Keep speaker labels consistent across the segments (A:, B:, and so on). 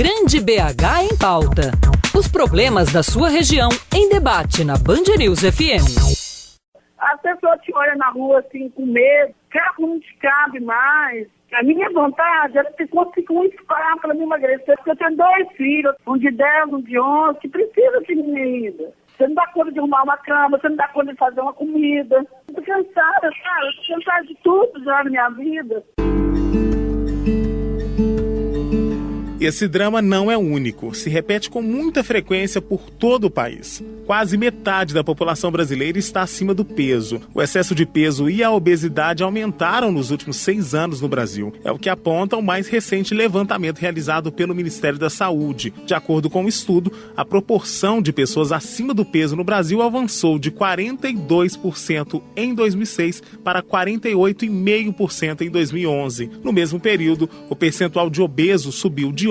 A: Grande BH em Pauta. Os problemas da sua região em debate na Band News FM.
B: A pessoa te olha na rua assim com medo, carro não te cabe mais. A minha vontade era ter conseguido um espaço para me emagrecer, porque eu tenho 2 filhos, um de 10, um de 11, que precisa de mim ainda. Você não dá conta de arrumar uma cama, você não dá conta de fazer uma comida. Estou cansada, cara, estou cansada de tudo já na minha vida.
C: Esse drama não é único, se repete com muita frequência por todo o país. Quase metade da população brasileira está acima do peso. O excesso de peso e a obesidade aumentaram nos últimos 6 anos no Brasil. É o que aponta o mais recente levantamento realizado pelo Ministério da Saúde. De acordo com o estudo, a proporção de pessoas acima do peso no Brasil avançou de 42% em 2006 para 48,5% em 2011. No mesmo período, o percentual de obesos subiu de 11%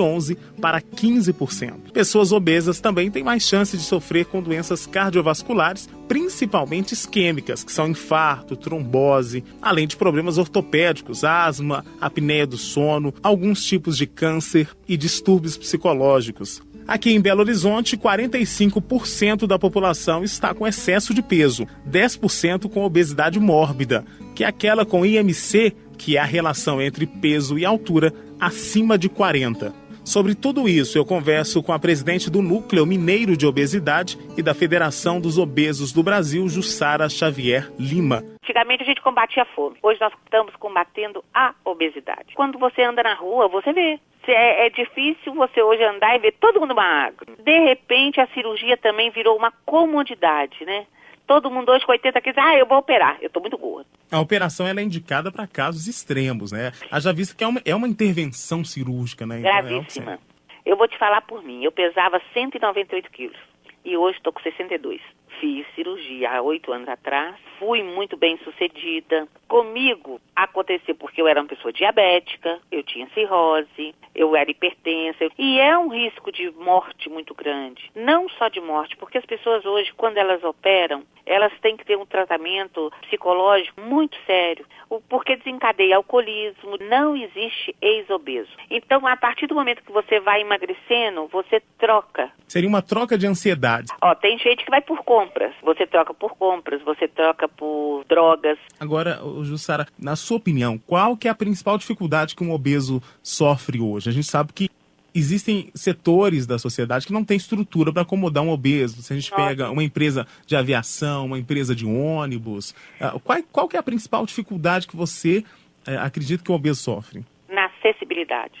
C: para 15%. Pessoas obesas também têm mais chance de sofrer com doenças cardiovasculares, principalmente isquêmicas, que são infarto, trombose, além de problemas ortopédicos, asma, apneia do sono, alguns tipos de câncer e distúrbios psicológicos. Aqui em Belo Horizonte, 45% da população está com excesso de peso, 10% com obesidade mórbida, que é aquela com IMC, que é a relação entre peso e altura, acima de 40. Sobre tudo isso, eu converso com a presidente do Núcleo Mineiro de Obesidade e da Federação dos Obesos do Brasil, Jussara Xavier Lima.
D: Antigamente a gente combatia a fome, hoje nós estamos combatendo a obesidade. Quando você anda na rua, você vê. É difícil você hoje andar e ver todo mundo magro. De repente a cirurgia também virou uma comodidade, né? Todo mundo hoje com 80 quilos, eu vou operar, eu estou muito gorda.
C: A operação ela é indicada para casos extremos, né? Haja vista que é uma intervenção cirúrgica, né?
D: Gravíssima. Eu vou te falar por mim, eu pesava 198 quilos e hoje estou com 62. Fiz cirurgia há 8 anos atrás, fui muito bem sucedida. Comigo aconteceu porque eu era uma pessoa diabética, eu tinha cirrose, eu era hipertensa. E é um risco de morte muito grande. Não só de morte, porque as pessoas hoje, quando elas operam, elas têm que ter um tratamento psicológico muito sério, porque desencadeia alcoolismo, não existe ex-obeso. Então, a partir do momento que você vai emagrecendo, você troca.
C: Seria uma troca de ansiedade.
D: Tem gente que vai por compras. Você troca por compras, você troca por drogas.
C: Agora, Jussara, na sua opinião, qual que é a principal dificuldade que um obeso sofre hoje? A gente sabe que existem setores da sociedade que não tem estrutura para acomodar um obeso. Se a gente pega uma empresa de aviação, uma empresa de ônibus, qual que é a principal dificuldade que você acredita que o obeso sofre?
D: Na acessibilidade.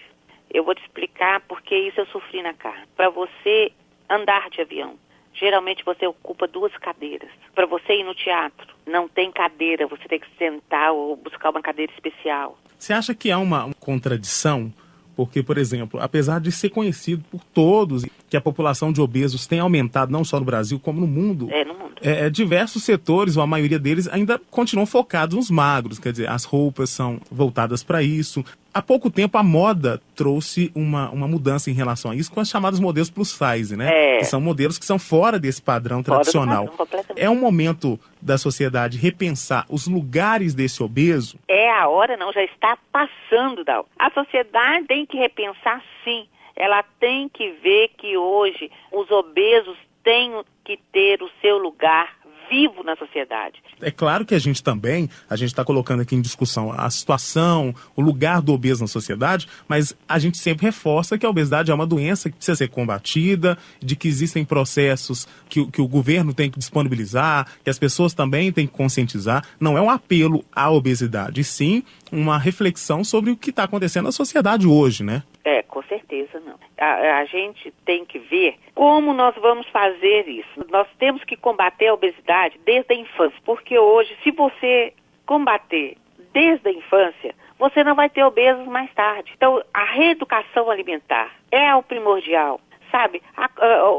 D: Eu vou te explicar porque isso eu sofri na carne. Para você andar de avião, geralmente você ocupa 2 cadeiras. Para você ir no teatro, não tem cadeira, você tem que sentar ou buscar uma cadeira especial.
C: Você acha que há uma contradição? Porque, por exemplo, apesar de ser conhecido por todos que a população de obesos tem aumentado não só no Brasil, como no mundo,
D: no mundo.
C: Diversos setores, ou a maioria deles, ainda continuam focados nos magros. Quer dizer, as roupas são voltadas para isso. Há pouco tempo, a moda trouxe uma mudança em relação a isso com as chamadas modelos plus size, né? Que são modelos que são fora desse padrão tradicional. É um momento da sociedade repensar os lugares desse obeso?
D: É a hora, não, já está passando da hora. A sociedade tem que repensar, sim. Ela tem que ver que hoje os obesos têm que ter o seu lugar vivo na sociedade.
C: É claro que a gente está colocando aqui em discussão a situação, o lugar do obeso na sociedade, mas a gente sempre reforça que a obesidade é uma doença que precisa ser combatida, de que existem processos que o governo tem que disponibilizar, que as pessoas também têm que conscientizar. Não é um apelo à obesidade, e sim uma reflexão sobre o que está acontecendo na sociedade hoje, né?
D: Com certeza não. A gente tem que ver como nós vamos fazer isso. Nós temos que combater a obesidade desde a infância, porque hoje, se você combater desde a infância, você não vai ter obesos mais tarde. Então, a reeducação alimentar é o primordial, sabe?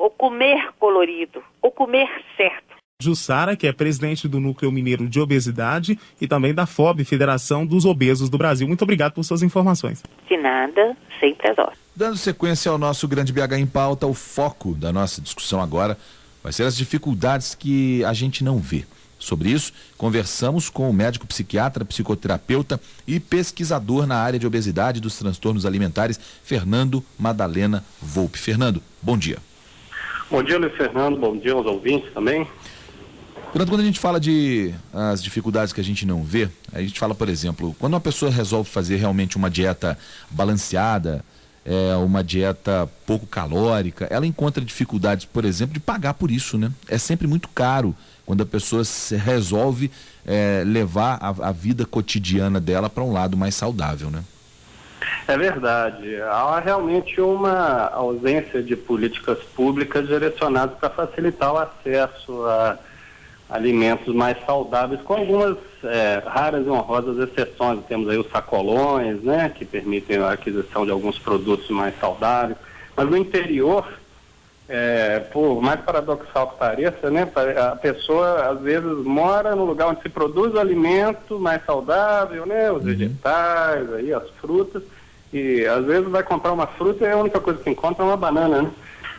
D: O comer colorido, o comer certo.
C: Jussara, que é presidente do Núcleo Mineiro de Obesidade e também da FOB, Federação dos Obesos do Brasil. Muito obrigado por suas informações.
D: De nada, sempre às horas.
E: Dando sequência ao nosso Grande BH em Pauta, o foco da nossa discussão agora vai ser as dificuldades que a gente não vê. sobre isso, conversamos com o médico psiquiatra, psicoterapeuta e pesquisador na área de obesidade e dos transtornos alimentares, Fernando Madalena Volpi. Fernando, bom dia.
F: Bom dia, Luiz Fernando. Bom dia aos ouvintes também.
E: Quando a gente fala de as dificuldades que a gente não vê, a gente fala, por exemplo, quando uma pessoa resolve fazer realmente uma dieta balanceada, uma dieta pouco calórica, ela encontra dificuldades, por exemplo, de pagar por isso, né? É sempre muito caro quando a pessoa resolve levar a vida cotidiana dela para um lado mais saudável, né?
F: É verdade. Há realmente uma ausência de políticas públicas direcionadas para facilitar o acesso a alimentos mais saudáveis, com algumas raras e honrosas exceções. Temos aí os sacolões, né, que permitem a aquisição de alguns produtos mais saudáveis. Mas no interior, por mais paradoxal que pareça, né, a pessoa às vezes mora no lugar onde se produz o alimento mais saudável, né, os vegetais, aí, as frutas, e às vezes vai comprar uma fruta e a única coisa que encontra é uma banana, né?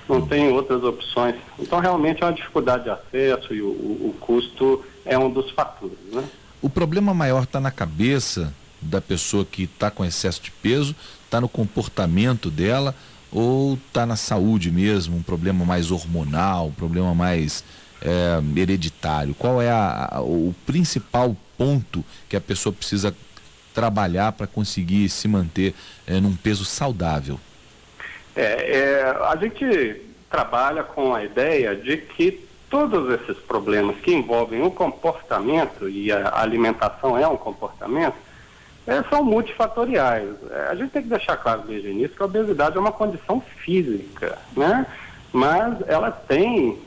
F: Não tem outras opções. Então, realmente é uma dificuldade de acesso e o custo é um dos fatores, né?
E: O problema maior está na cabeça da pessoa que está com excesso de peso, está no comportamento dela ou está na saúde mesmo, um problema mais hormonal, um problema mais hereditário? Qual é o principal ponto que a pessoa precisa trabalhar para conseguir se manter num peso saudável?
F: A gente trabalha com a ideia de que todos esses problemas que envolvem o comportamento, e a alimentação é um comportamento, são multifatoriais. A gente tem que deixar claro desde o início que a obesidade é uma condição física, né? Mas ela tem,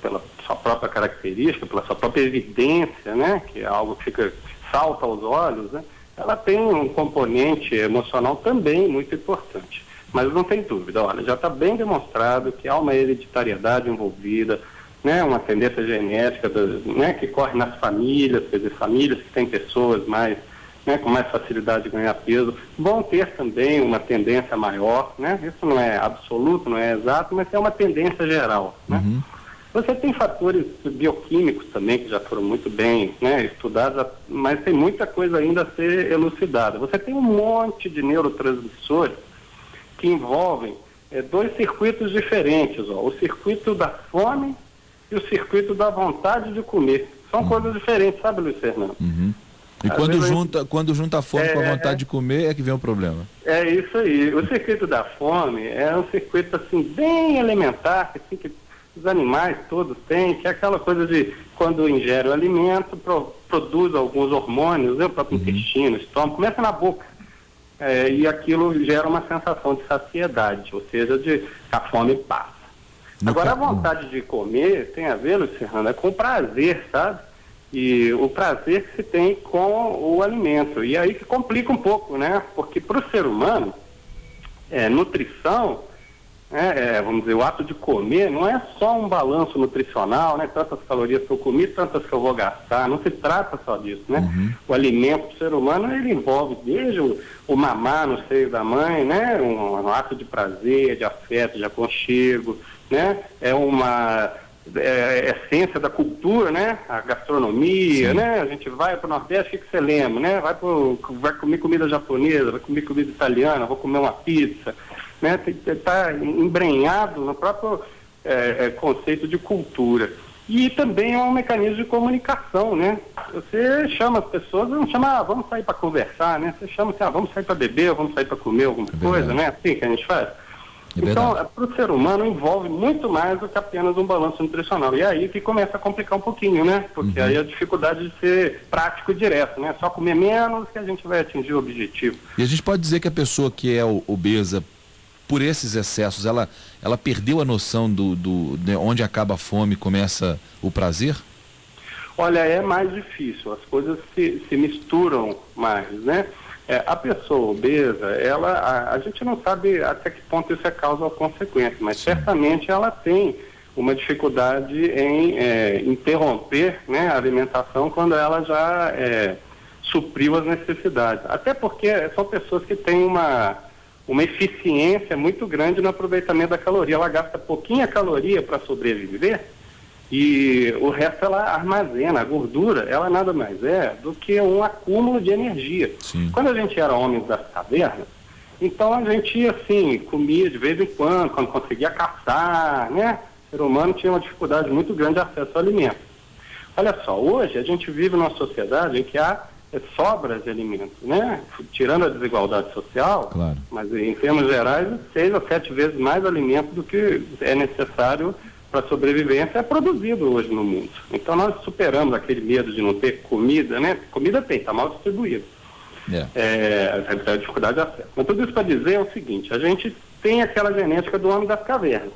F: pela sua própria característica, pela sua própria evidência, né? Que é algo que salta aos olhos, né? Ela tem um componente emocional também muito importante. Mas não tem dúvida, olha, já está bem demonstrado que há uma hereditariedade envolvida, né, uma tendência genética né, que corre nas famílias, quer dizer, famílias que têm pessoas mais, né, com mais facilidade de ganhar peso, vão ter também uma tendência maior, né? Isso não é absoluto, não é exato, mas é uma tendência geral, né? Você tem fatores bioquímicos também que já foram muito bem, né, estudados, mas tem muita coisa ainda a ser elucidada. Você tem um monte de neurotransmissores que envolvem dois circuitos diferentes, o circuito da fome e o circuito da vontade de comer. São coisas diferentes, sabe, Luiz Fernando?
E: E quando junta a fome com a vontade de comer é que vem o problema. É
F: isso aí. O circuito da fome é um circuito assim bem elementar, assim, que os animais todos têm, que é aquela coisa de quando ingere o alimento, produz alguns hormônios, o próprio intestino, o estômago, começa na boca. E aquilo gera uma sensação de saciedade, ou seja, a fome passa. Agora, a vontade de comer tem a ver, Luiz Fernando, com o prazer, sabe? E o prazer que se tem com o alimento. E aí que complica um pouco, né? Porque para o ser humano, nutrição, vamos dizer, o ato de comer não é só um balanço nutricional, né? Tantas calorias que eu comi, tantas que eu vou gastar, não se trata só disso, né? O alimento do ser humano, ele envolve desde o mamar no seio da mãe, né? Um ato de prazer, de afeto, de aconchego, né? É uma essência da cultura, né? A gastronomia, né? A gente vai para o Nordeste, o que você lembra, né? Vai comer comida japonesa, vai comer comida italiana, vou comer uma pizza, né? Está embrenhado no próprio conceito de cultura. E também é um mecanismo de comunicação, né? Você chama as pessoas, não chama, vamos sair para conversar, né? Você chama assim, vamos sair para beber, vamos sair para comer alguma coisa, né? Assim que a gente faz. Então, para o ser humano envolve muito mais do que apenas um balanço nutricional. E é aí que começa a complicar um pouquinho, né? Porque aí a dificuldade de ser prático e direto, né? Só comer menos que a gente vai atingir o objetivo.
E: E a gente pode dizer que a pessoa que é obesa, por esses excessos, ela perdeu a noção de onde acaba a fome e começa o prazer?
F: Olha, é mais difícil, as coisas se misturam mais, né? A pessoa obesa, a gente não sabe até que ponto isso é causa ou consequência, mas certamente ela tem uma dificuldade em interromper, né, a alimentação quando ela já supriu as necessidades. Até porque são pessoas que têm uma eficiência muito grande no aproveitamento da caloria. Ela gasta pouquinha caloria para sobreviver E o resto ela armazena. A gordura, ela nada mais é do que um acúmulo de energia.
E: Sim.
F: Quando a gente era homens das cavernas, então a gente, assim, comia de vez em quando conseguia caçar, né? O ser humano tinha uma dificuldade muito grande de acesso ao alimento. Olha só, hoje a gente vive numa sociedade em que há sobras de alimentos, né? Tirando a desigualdade social,
E: claro,
F: mas em termos gerais, 6 a 7 vezes mais alimento do que é necessário para a sobrevivência é produzido hoje no mundo. Então nós superamos aquele medo de não ter comida, né? Comida tem, está mal distribuída. A dificuldade de acesso. Mas tudo isso para dizer é o seguinte: a gente tem aquela genética do homem das cavernas,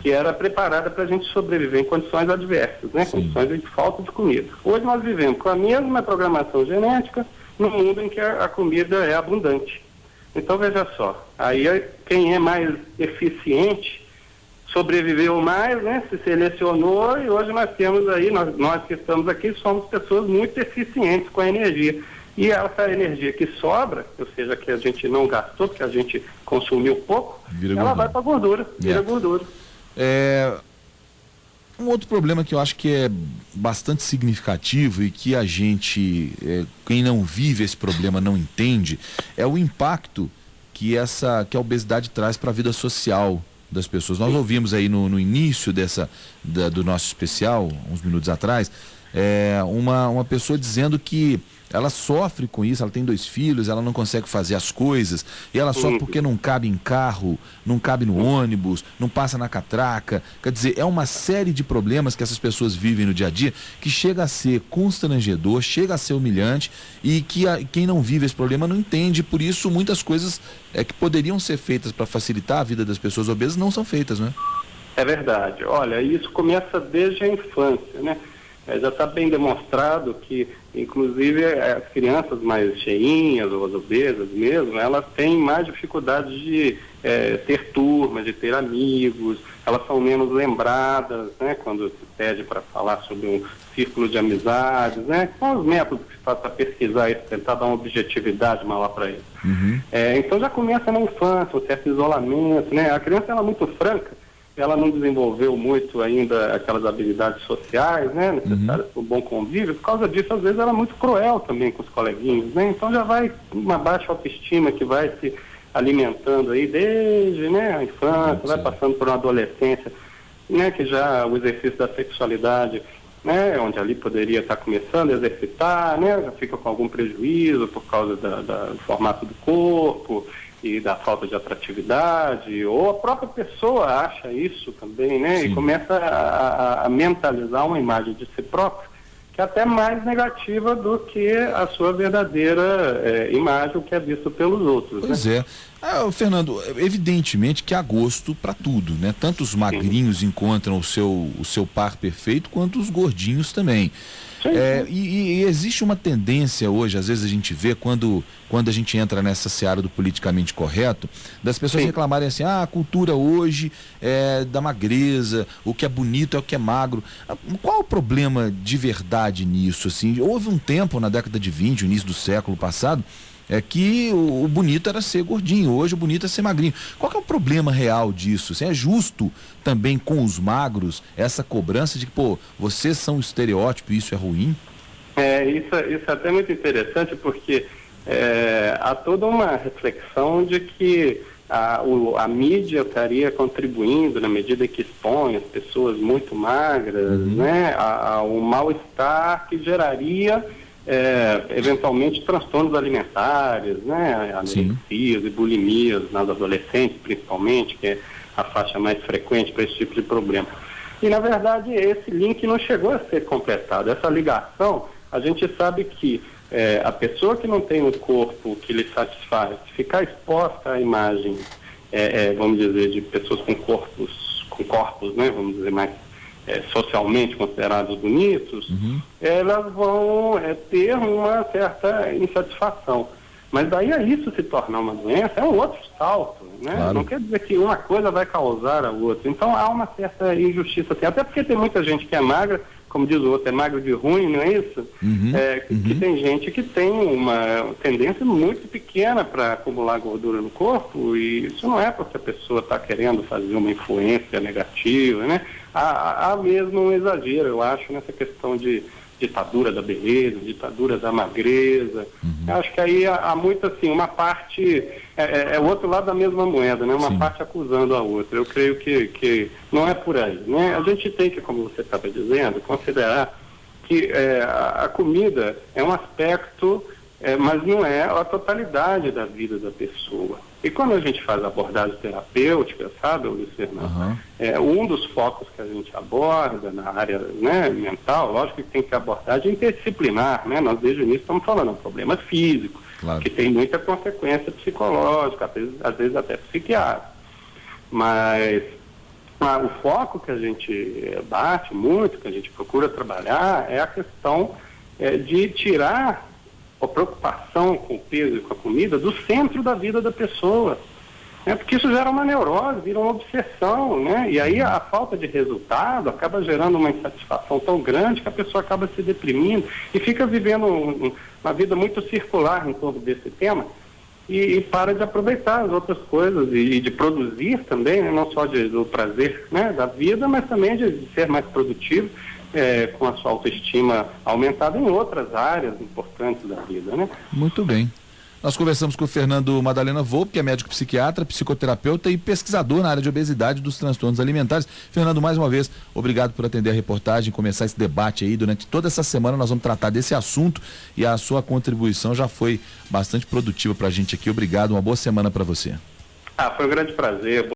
F: que era preparada para a gente sobreviver em condições adversas, né? Condições de falta de comida. Hoje nós vivemos com a mesma programação genética num mundo em que a comida é abundante. Então veja só, aí quem é mais eficiente sobreviveu mais, né? Se selecionou, e hoje nós temos aí, nós que estamos aqui somos pessoas muito eficientes com a energia. E essa energia que sobra, ou seja, que a gente não gastou, porque a gente consumiu pouco, ela vai para a gordura, vira gordura.
E: Um outro problema que eu acho que é bastante significativo e que a gente, quem não vive esse problema não entende, é o impacto que a obesidade traz para a vida social das pessoas. Nós ouvimos aí no início do nosso especial, uns minutos atrás, uma pessoa dizendo que ela sofre com isso, ela tem 2 filhos, ela não consegue fazer as coisas, e ela sofre porque não cabe em carro, não cabe no ônibus, não passa na catraca. Quer dizer, é uma série de problemas que essas pessoas vivem no dia a dia que chega a ser constrangedor, chega a ser humilhante, e que quem não vive esse problema não entende. Por isso muitas coisas que poderiam ser feitas para facilitar a vida das pessoas obesas não são feitas, né? É
F: verdade. Olha, isso começa desde a infância, né? Já está bem demonstrado que, inclusive, as crianças mais cheinhas, ou as obesas mesmo, elas têm mais dificuldade de ter turma, de ter amigos, elas são menos lembradas, né? Quando se pede para falar sobre um círculo de amizades, né? São os métodos que se faz para pesquisar isso, tentar dar uma objetividade maior para eles. Então já começa na infância, um certo isolamento, né? A criança ela é muito franca, ela não desenvolveu muito ainda aquelas habilidades sociais, né, necessárias para o bom convívio. Por causa disso, às vezes, ela é muito cruel também com os coleguinhas, né? Então já vai uma baixa autoestima que vai se alimentando aí desde, né, a infância, vai passando por uma adolescência, né, que já o exercício da sexualidade, né, onde ali poderia estar começando a exercitar, né, já fica com algum prejuízo por causa do formato do corpo e da falta de atratividade, ou a própria pessoa acha isso também, né? Sim. E começa a mentalizar uma imagem de si próprio que é até mais negativa do que a sua verdadeira imagem que é vista pelos outros.
E: Pois né? Fernando, evidentemente que há gosto para tudo, né? Tanto os magrinhos encontram o seu par perfeito, quanto os gordinhos também. E existe uma tendência hoje, às vezes a gente vê quando a gente entra nessa seara do politicamente correto, das pessoas reclamarem assim: a cultura hoje é da magreza, o que é bonito é o que é magro. Qual o problema de verdade nisso? Assim, houve um tempo na década de 20, início do século passado, que o bonito era ser gordinho, hoje o bonito é ser magrinho. Qual que é o problema real disso? Assim, é justo também com os magros essa cobrança de que, vocês são um estereótipo e isso é ruim?
F: Isso é até muito interessante, porque há toda uma reflexão de que a mídia estaria contribuindo na medida que expõe as pessoas muito magras, né, ao mal-estar que geraria eventualmente transtornos alimentares, né, anorexias e bulimias nas adolescentes, principalmente, que é a faixa mais frequente para esse tipo de problema. E, na verdade, esse link não chegou a ser completado. Essa ligação, a gente sabe que a pessoa que não tem um corpo que lhe satisfaz, ficar exposta à imagem, vamos dizer, de pessoas com corpos, né, vamos dizer, mais socialmente considerados bonitos, elas vão ter uma certa insatisfação. Mas daí a isso se tornar uma doença é um outro salto, né? Claro. Não quer dizer que uma coisa vai causar a outra. Então há uma certa injustiça, assim, até porque tem muita gente que é magra, como diz o outro, é magro de ruim, não é isso? Que tem gente que tem uma tendência muito pequena para acumular gordura no corpo, e isso não é porque a pessoa está querendo fazer uma influência negativa, né? Há mesmo um exagero, eu acho, nessa questão de ditadura da beleza, ditadura da magreza. Eu acho que aí há muito assim, uma parte, é o outro lado da mesma moeda, né? Uma parte acusando a outra. Eu creio que não é por aí, né? A gente tem que, como você estava dizendo, considerar que a comida é um aspecto, mas não é a totalidade da vida da pessoa. E quando a gente faz abordagem terapêutica, sabe, Luiz Fernando, um dos focos que a gente aborda na área, né, mental, lógico que tem que ter abordagem interdisciplinar, né? Nós desde o início estamos falando, é um problema físico, que tem muita consequência psicológica, às vezes até psiquiátrica. Mas o foco que a gente bate muito, que a gente procura trabalhar, é a questão de tirar a preocupação com o peso e com a comida do centro da vida da pessoa, né? Porque isso gera uma neurose, vira uma obsessão, né? E aí a falta de resultado acaba gerando uma insatisfação tão grande que a pessoa acaba se deprimindo e fica vivendo uma vida muito circular em torno desse tema e para de aproveitar as outras coisas e de produzir também, né? Não só do prazer, né, da vida, mas também de ser mais produtivo, com a sua autoestima aumentada em outras áreas importantes da vida, né?
E: Muito bem. Nós conversamos com o Fernando Madalena Volpe, que é médico psiquiatra, psicoterapeuta e pesquisador na área de obesidade e dos transtornos alimentares. Fernando, mais uma vez, obrigado por atender a reportagem, começar esse debate aí. Durante toda essa semana nós vamos tratar desse assunto e a sua contribuição já foi bastante produtiva para a gente aqui. Obrigado, uma boa semana para você.
F: Foi um grande prazer.